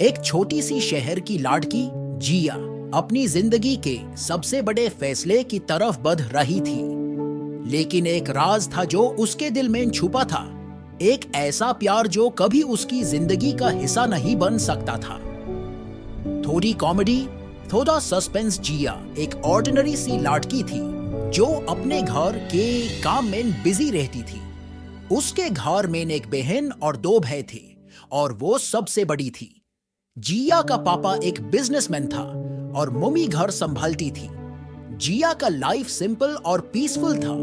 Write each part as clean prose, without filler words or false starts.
एक छोटी सी शहर की लाड़की जिया अपनी जिंदगी के सबसे बड़े फैसले की तरफ बढ़ रही थी। लेकिन एक राज था जो उसके दिल में छुपा था। एक ऐसा प्यार जो कभी उसकी जिंदगी का हिस्सा नहीं बन सकता था। थोड़ी कॉमेडी, थोड़ा सस्पेंस। जिया एक ऑर्डिनरी सी लड़की थी जो अपने घर के काम में बिजी रहती थी। उसके घर में एक बहन और दो भाई थे और वो सबसे बड़ी थी। जिया का पापा एक बिजनेसमैन था और मम्मी घर संभालती थी। जिया का लाइफ सिंपल और पीसफुल था,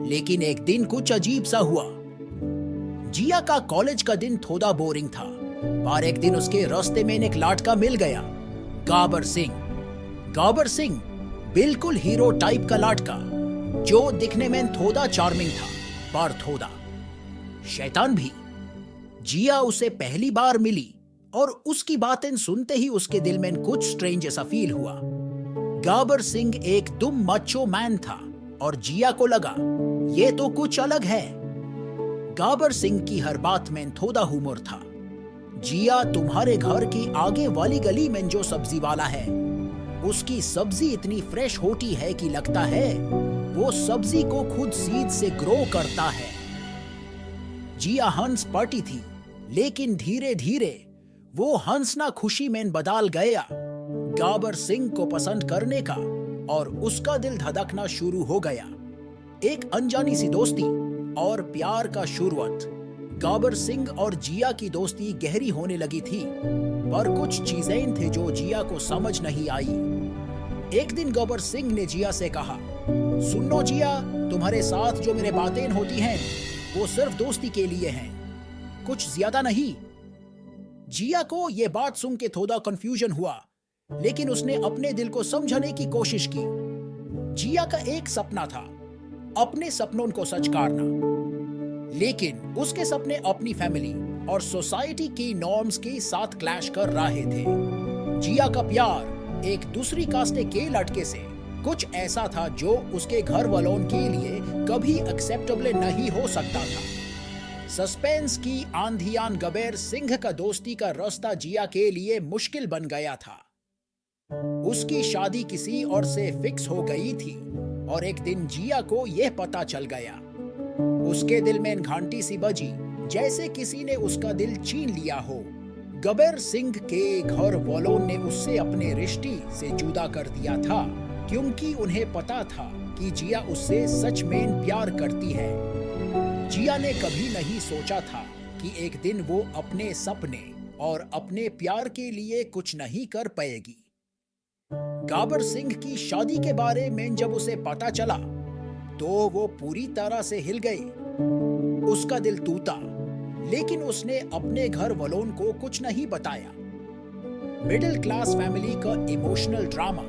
लेकिन एक दिन कुछ अजीब सा हुआ। जिया का कॉलेज का दिन थोड़ा बोरिंग था, पर एक दिन उसके रास्ते में एक लड़का मिल गया, गब्बर सिंह। गब्बर सिंह बिल्कुल हीरो टाइप का लड़का, जो दिखने में थोड़ा चार्मिंग था, पर थोड़ा शैतान भी। जिया उसे पहली बार मिली और उसकी बातें सुनते ही उसके दिल में कुछ स्ट्रेंज ऐसा फील हुआ। गब्बर सिंह एक दुम मच्चो मैन था और जिया को लगा ये तो कुछ अलग है। गब्बर सिंह की हर बात में थोड़ा हुमर था। जिया, तुम्हारे घर की आगे वाली गली में जो सब्जी वाला है, उसकी सब्जी इतनी फ्रेश होती है कि लगता है वो सब्जी को खुद सीड से ग्रो करता है। जिया हंस पड़ती थी, लेकिन धीरे धीरे वो हंसना खुशी में बदल गया। गब्बर सिंह को पसंद करने का और उसका दिल धड़कना शुरू हो गया। एक अनजानी सी दोस्ती और प्यार का शुरुआत। गब्बर सिंह और जिया की दोस्ती गहरी होने लगी थी, पर कुछ चीजें थी जो जिया को समझ नहीं आई। एक दिन गब्बर सिंह ने जिया से कहा, सुनो जिया, तुम्हारे साथ जो मेरे बातें होती हैं वो सिर्फ दोस्ती के लिए हैं, कुछ ज्यादा नहीं। जिया को यह बात सुन के थोड़ा कंफ्यूजन हुआ, लेकिन उसने अपने दिल को समझने की कोशिश की। जिया का एक सपना था, अपने सपनों को सच करना, लेकिन उसके सपने अपनी फैमिली और सोसाइटी की नॉर्म्स के साथ क्लैश कर रहे थे। जिया का प्यार एक दूसरी कास्ट के लड़के से कुछ ऐसा था जो उसके घर वालों के लिए कभी एक्सेप्टेबल नहीं हो सकता था। सस्पेंस की आंधियान गब्बर सिंह का दोस्ती का रास्ता जिया के लिए मुश्किल बन गया था। उसकी शादी किसी और से फिक्स हो गई थी और एक दिन जिया को यह पता चल गया। उसके दिल में घंटी सी बजी, जैसे किसी ने उसका दिल छीन लिया हो। गब्बर सिंह के घर वालों ने उससे अपने रिश्ते से जुदा कर दिया था, क्योंकि उन्हें पता था कि जिया उससे सच में प्यार करती है। जिया ने कभी नहीं सोचा था कि एक दिन वो अपने सपने और अपने प्यार के लिए कुछ नहीं कर पाएगी। गब्बर सिंह की शादी के बारे में जब उसे पता चला तो वो पूरी तरह से हिल गई। उसका दिल टूटा, लेकिन उसने अपने घर वालों को कुछ नहीं बताया। मिडिल क्लास फैमिली का इमोशनल ड्रामा।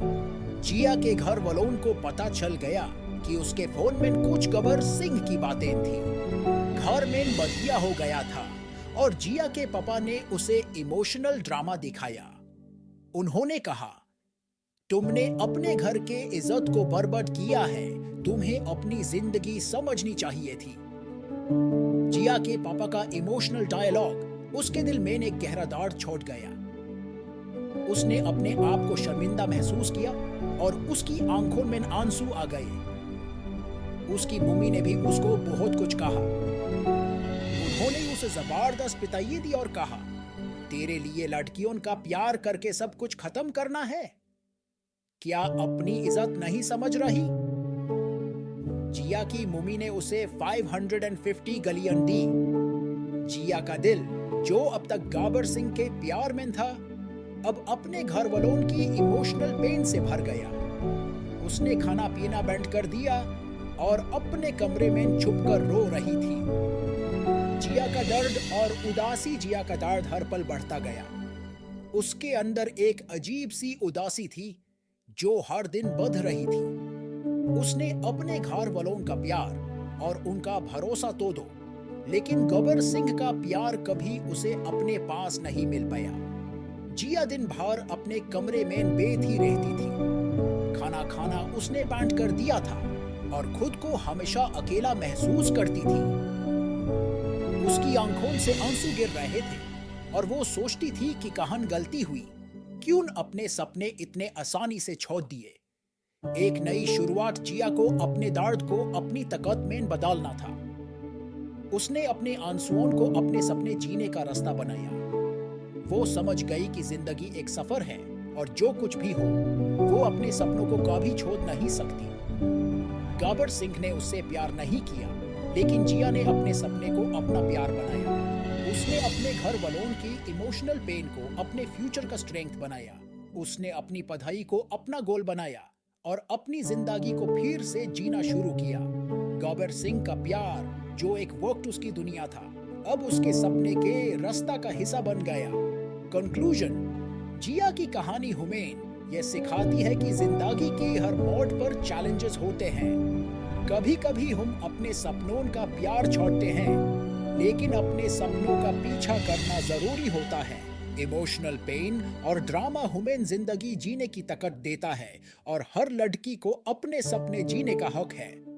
जिया के घर वालों को पता चल गया कि उसके फोन में कुछ गब्बर सिंह की बातें थी। घर में बधिया हो गया था और जिया के पापा ने उसे इमोशनल ड्रामा दिखाया। उन्होंने कहा, तुमने अपने घर के इज्जत को बर्बाद किया है, तुम्हें अपनी जिंदगी समझनी चाहिए थी। जिया के पापा का इमोशनल डायलॉग उसके दिल में एक गहरा दाग छोड़ गया। उसने अपने आप को शर्मिंदा महसूस किया और उसकी आंखों में आंसू आ गए। उसकी मम्मी ने भी उसको बहुत कुछ कहा। उन्होंने उसे जबरदस्त पिटाई दी और कहा, तेरे लिए लड़कियों का प्यार करके सब कुछ खत्म करना है? क्या अपनी इज्जत नहीं समझ रही? जिया की मम्मी ने उसे 550 गलियां दी। जिया का दिल, जो अब तक गब्बर सिंह के प्यार में था, अब अपने घर वालों की इमोशनल पेन से भर गया। उसने खाना पीना बंद कर दिया और अपने कमरे में छुपकर रो रही थी। जिया का दर्द और उदासी, जिया का दर्द हर पल बढ़ता गया। उसके अंदर एक अजीब सी उदासी थी जो हर दिन बढ़ रही थी। उसने अपने घर वालों का प्यार और उनका भरोसा तो दो, लेकिन गब्बर सिंह का प्यार कभी उसे अपने पास नहीं मिल पाया। जिया दिन भर अपने कमरे में बेथी रहती थी। खाना खाना उसने बंद कर दिया था और खुद को हमेशा अकेला महसूस करती थी। उसकी आंखों से आंसू गिर रहे थे और वो सोचती थी कि कहाँ गलती हुई, क्यों अपने सपने इतने आसानी से छोड़ दिए। एक नई शुरुआत जिया को अपने दर्द को अपनी ताकत में बदलना था। उसने अपने आंसुओं को अपने सपने जीने का रास्ता बनाया। वो समझ गई कि जिंदगी एक सफर है और जो कुछ भी हो वो अपने सपनों को कभी छोड़ नहीं सकती। गब्बर सिंह ने उससे प्यार नहीं किया, लेकिन जिया ने अपने सपने को अपना प्यार बनाया। उसने अपने घर वालों की इमोशनल पेन को अपने फ्यूचर का स्ट्रेंथ बनाया। उसने अपनी पढ़ाई को अपना गोल बनाया और अपनी जिंदगी को फिर से जीना शुरू किया। गब्बर सिंह का प्यार, जो एक वक्त उसकी दुनिया था, अब उसके सपने के रास्ता का हिस्सा बन गया। कंक्लूजन, जिया की कहानी हमें यह सिखाती है कि जिंदगी के हर मोड़ पर चैलेंजेस होते हैं। कभी कभी हम अपने सपनों का प्यार छोड़ते हैं, लेकिन अपने सपनों का पीछा करना जरूरी होता है। इमोशनल पेन और ड्रामा हमें जिंदगी जीने की ताकत देता है और हर लड़की को अपने सपने जीने का हक है।